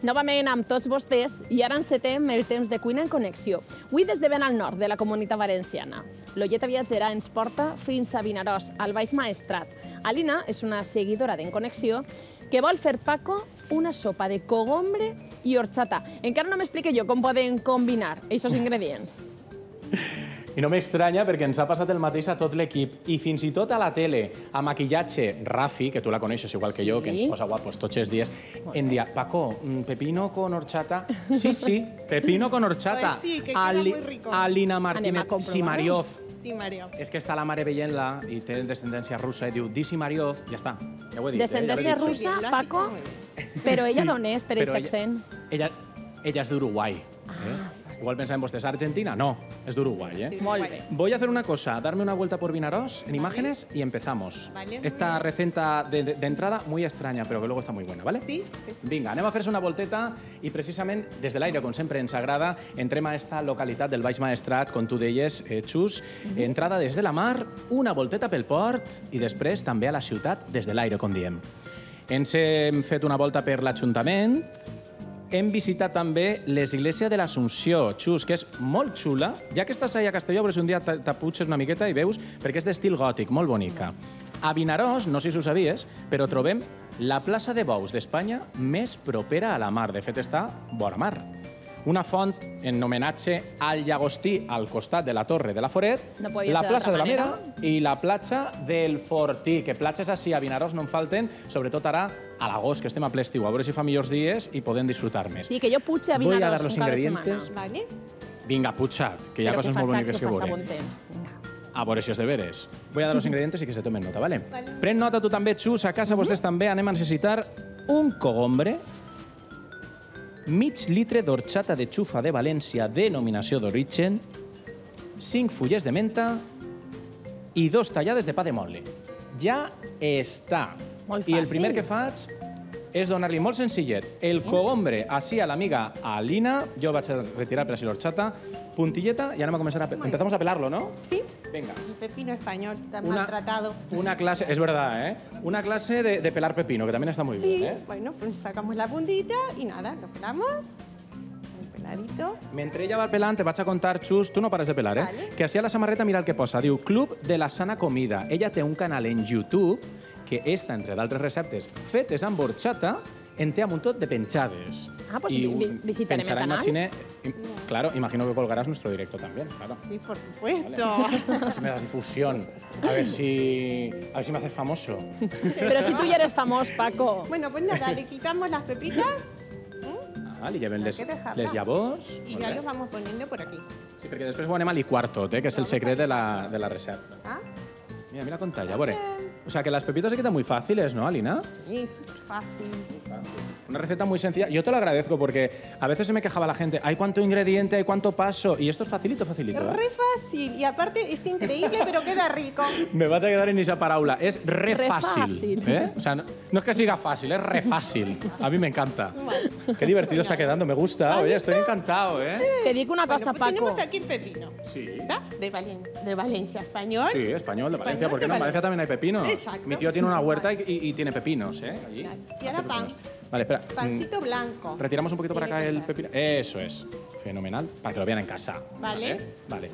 Novament amb tots vostès i ara encetem el temps de cuina en connexió. Avui des de ben al nord de la Comunitat Valenciana. L'Olleta Viatgera ens porta fins a Vinaròs, al Baix Maestrat. Alina és una seguidora d'En Connexió que vol fer, Paco, una sopa de cogombre i horchata. Encara no m'explique jo com poden combinar aquests ingredients. I no m'estranya perquè ens ha passat el mateix a tot l'equip i fins i tot a la tele, a maquillatge, Rafi, que tu la coneixes igual que jo, que ens posa guapos tots els dies, em dia, Paco, pepino con horchata? Sí, sí, pepino con horchata. Sí, que queda muy rico. Alina Martínez, Simariov. Simariov. És que està la mare veient-la i té descendència russa i diu, di Simariov, ja està, ja ho he dit. Descendència russa, Paco, però ella d'on és, per aquest accent? Ella és d'Uruguai. Igual pensaban vostès, ¿Argentina? No, es de Uruguay. Sí, muy bien. Voy a hacer una cosa, darme una vuelta por Vinaròs en imágenes y empezamos. Vale, esta receta de entrada muy extraña, pero que luego está muy buena, ¿vale? Sí. Vinga, anem a fer-se una volteta i precisament des de l'aire, com sempre ens agrada, entrem a esta localitat del Baix Maestrat, com tu deies, Xus, entrada des de la mar, una volteta pel port i després també a la ciutat des de l'aire, com diem. Ens hem fet una volta per l'Ajuntament. Hem visitat també l'església de l'Assumpció, Xus, que és molt xula. Ja que estàs allà a Castelló, però si un dia t'aputxes una miqueta i veus, perquè és d'estil gòtic, molt bonica. A Vinaròs, no sé si ho sabies, però trobem la plaça de bous d'Espanya més propera a la mar. De fet, està vora mar. Una font en homenatge al llagostí al costat de la Torre de la Foret, la plaça de la Mera i la platja del Fortí, que platges així a Vinaròs no en falten, sobretot ara a l'agost, que estem a ple estiu, a veure si fa millors dies i podem disfrutar més. Sí, que jo putxe a Vinaròs Voy a dar los un cap de ingredientes. Vale. Vinga, putxat, que hi ha coses molt boniques que veure. A veure si és de veres. Voy a dar los ingredientes i que se tomen nota, ¿vale? Pren nota tu també, Xus, a casa vostès també. Anem a necessitar un cogombre, mig litre d'horchata de xufa de València, denominació d'origen, 5 fulles de menta i 2 tallades de pa de motlle. Ja està. Molt I el fàcil. primer que faig és donar-li molt senzillet el cogombre així a l'amiga Alina, jo vaig a retirar per així l'horchata, puntilleta i anem a començar a... Empezamos a pelarlo, ¿no? Sí. Venga. El pepino español tan maltratado. Una clase, es verdad, ¿eh? Una clase de pelar pepino, que también está muy Sí, bien, ¿eh? bueno, pues sacamos la puntita y nada, lo pelamos. Muy peladito. Mentre ella va pelant, te vaig a contar, Xus, tu no pares de pelar, eh? Vale. Que així a la samarreta mira el que posa. Diu, Club de la Sana Comida. Ella té un canal en YouTube que està, entre d'altres receptes, fetes amb horchata, en té un munt de penjades. Ah, pues Y visitarem el pensará, canal. imagine, claro, imagino que colgarás nuestro directo también, claro. Sí, por supuesto. Así me das difusión. A ver si me haces famoso. Però si tu ja eres famós, Paco. Bueno, pues nada, le quitamos las pepitas Ah, li lleven Hay que dejarlas. les llavors. y Molt ya bé. los vamos poniendo por aquí. Sí, perquè després ho anem a liquar tot, que és el secret de la recepta. ¿Ah? Mira con talla, a veure. O sea, que las pepitas se quedan muy fáciles, ¿no, Alina? Sí, súper fácil. Una receta muy sencilla. Yo te lo agradezco porque a veces se me quejaba la gente, hay cuánto ingrediente, hay cuánto paso, y esto es facilito, facilito. ¿eh? Re fácil. Y aparte es increíble, pero queda rico. Me vas a quedar en esa paraula. Es re Re fácil. fácil. ¿eh? O sea, no es que siga fácil, es re fácil. A mí me encanta. Qué divertido está quedando, me gusta. Oye, estoy encantado, ¿eh? Te dic una Bueno, cosa, pues Paco. tenemos aquí el pepino. Sí. ¿Está? De Valencia, español. Sí, español, de Valencia. Español ¿Por qué de no? En Valencia también hay pepinos. Exacto. Mi tío tiene una huerta y tiene pepinos, ¿eh? Allí. Y ahora Hace pan. pepinos. Vale, espera. Pancito blanco. Retiramos un poquito para Tiene acá que el ser. pepino. Eso es. Fenomenal. Para que lo vean en casa. Vale. Vale.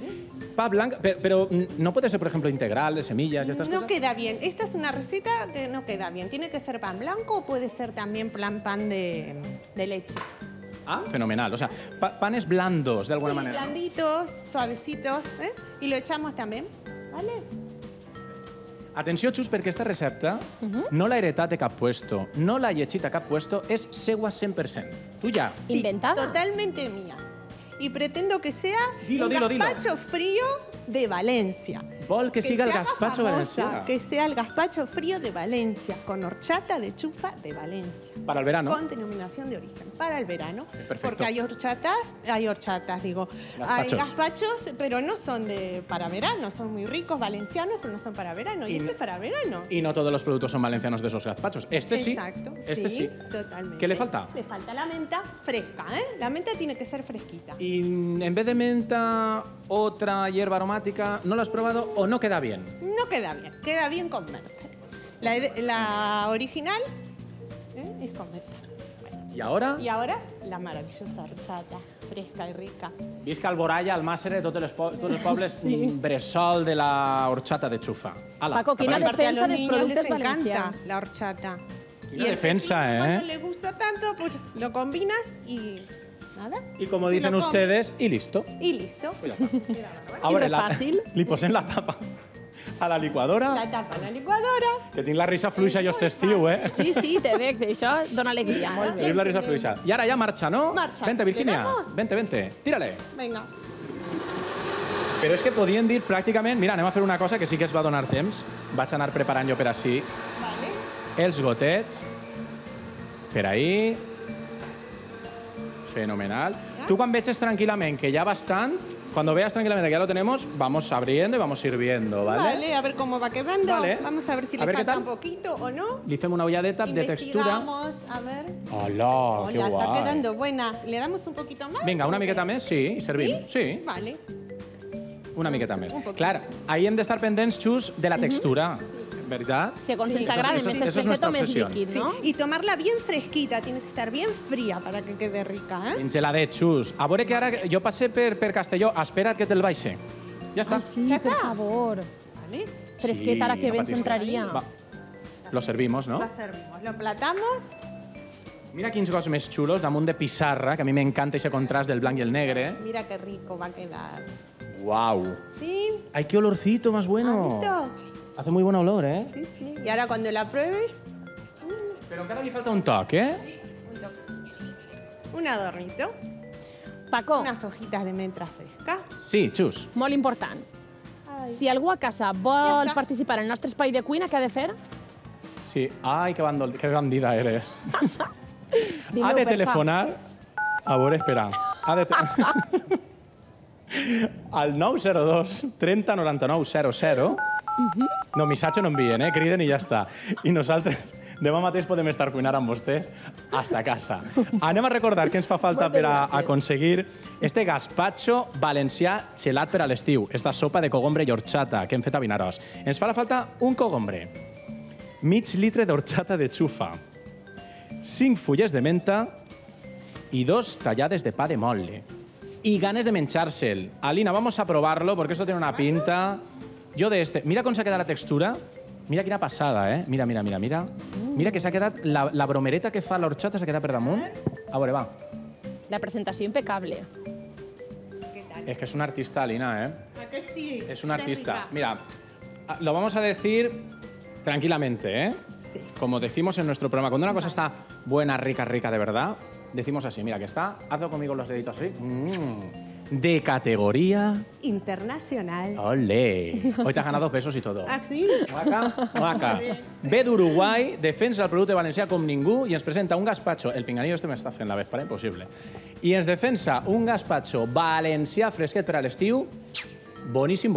Pa blanco, pero no puede ser, por ejemplo, integral, de semillas y estas No cosas. queda bien. Esta es una receta que no queda bien. Tiene que ser pan blanco o puede ser también pan de leche. Ah, fenomenal. O sea, panes blandos, de alguna Sí, manera. blanditos, suavecitos. ¿Eh? Y lo echamos también. ¿Vale? Atenció, Xus, perquè aquesta recepta no l'ha heretat de cap puesto, no l'ha llegit a cap puesto, és seua 100%. Tu ja. Sí, Inventada. totalmente mía. Y pretendo que sea Dilo, un dilo, dilo. gazpacho frío de Valencia. Vol que siga el sea gazpacho famosa, valencià. Que sea el gazpacho frío de Valencia, con horchata de chufa de Valencia. Para el verano. Con denominación de origen, para el verano. Perfecto. Porque hay horchatas, digo. Gazpachos. Hay gazpachos, pero no son para verano, son muy ricos, valencianos, pero no son para verano. Y este es para verano. Y no todos los productos son valencianos de esos gazpachos. Este sí. Exacto, Este sí. totalmente. ¿Qué le falta? Le falta la menta fresca, ¿eh? La menta tiene que ser fresquita. Y en vez de menta, otra hierba aromática, ¿no lo has probado o no queda bien? No queda bien con menta. La original es con menta. Bueno, I ara? Y ahora la maravillosa horchata, fresca y rica. Visca Alboraya, Almàssera, tots els pobles bressol de la horchata de xufa. Ala, Paco, quina cap a dins. defensa A los dels niños productes les encanta valencians. la horchata. Quina defensa, Cuando le gusta tanto, pues lo combinas y nada. I com Se dicen lo come. ustedes, y listo. Y listo. Pues ja està. A I veure, de fàcil. li posem la tapa a la liquadora, La tapa en la licuadora. que tinc la risa fluixa jo este estiu, eh? Sí, sí, te veig, això dona alegria, molt bé. Tenim la risa fluixa. I ara ja marxa, no? Marxa. Vente, Virginia. ¿Llegamos? Vente. Tírale. Venga. Però és que podien dir pràcticament... Mira, anem a fer una cosa que sí que es va donar temps. Vaig anar preparant jo per així. Vale. Els gotets. Per ahí. Fenomenal. Tu quan veges tranquil·lament que ya bastant, cuando veas tranquilamente que ya lo tenemos, vamos abriendo y vamos sirviendo, ¿vale? Vale, a ver cómo va quedando. Vale. Vamos a ver si A le ver qué falta tal. un poquito o no. Li fem una ulladeta de textura. Investigamos, a ver. Hola, qué Hola, está guay. quedando buena. ¿Le damos un poquito más? Vinga, una ¿O qué? miqueta més, sí, i servim. Sí, Vale. una miqueta més. un poquito. Clar, ahí hem d'estar pendents, Xus, de la textura, veritat? Segons ens Sí. agrada, Eso més es espesset nuestra o més obsesión. líquid, Sí, no? y tomarla bien fresquita, tiene que estar bien fría para que quede rica, ¿eh? En geladet, Xus. A veure que ara jo passé per Castelló, espera't que te'l baixe. Ja està. Ai, sí, Ja per està. favor. Vale. Fresquet, ara que no bé ens patis. entraria. Va. Lo servimos, no? Lo servimos. Lo platamos. Mira quins gots més xulos, damunt de pissarra, que a mi m'encanta ese contrast del blanc i el negre. Mira qué rico va a quedar. Wow. ¿Sí? Ay, qué olorcito más bueno. ¿Listo? Hace muy buen olor, ¿eh? Sí, sí. Y ahora cuando la pruebes, Però encara li falta un toc, ¿eh? un adornito. Paco, Unas hojitas de menta fresca. Sí, Xus. molt important. Ay. Si algú a casa Ja vol està. participar en el nostre espai de cuina, què ha de fer? Sí. Ai, que bandida eres. Dime-ho, Ha de per telefonar... A veure, espera. Ha de... Al 902 30 99 00. No, missatge no envien, criden i ja està. I nosaltres demà mateix podem estar cuinant amb vostès a casa. Anem a recordar que ens fa falta Moltes per a gràcies. aconseguir este gazpacho valencià gelat per a l'estiu, esta sopa de cogombre i horchata que hem fet a Vinaròs. Ens farà falta un cogombre, mig litre d'horchata de xufa, 5 fulles de menta y 2 tallades de pa de mole. Y ganes de menjársel. Alina, vamos a probarlo porque esto tiene una pinta. Yo de este... Mira cómo se ha quedado la textura. Mira quina passada, eh? Mira. Mira que s'ha quedat... La bromereta que fa l'horchata s'ha quedat per damunt. A veure, va. La presentació impecable. Es que es un artista, Alina, ¿eh? ¿A que sí? Es un Está artista. rica. Mira, lo vamos a decir tranquilamente, ¿eh? Sí. Como decimos en nuestro programa, cuando una cosa está buena, rica de verdad, decimos así, mira que está, hazlo conmigo los deditos así, de categoría... Internacional. ¡Ole! Hoy te has ganado pesos y todo. ¿Ah, sí? Maca. Ve d'Uruguai, defensa el producte valencià com ningú i ens presenta un gazpacho, el pinganillo este m'està fent la vespa, impossible, i ens defensa un gazpacho valencià fresquet per a l'estiu, boníssim.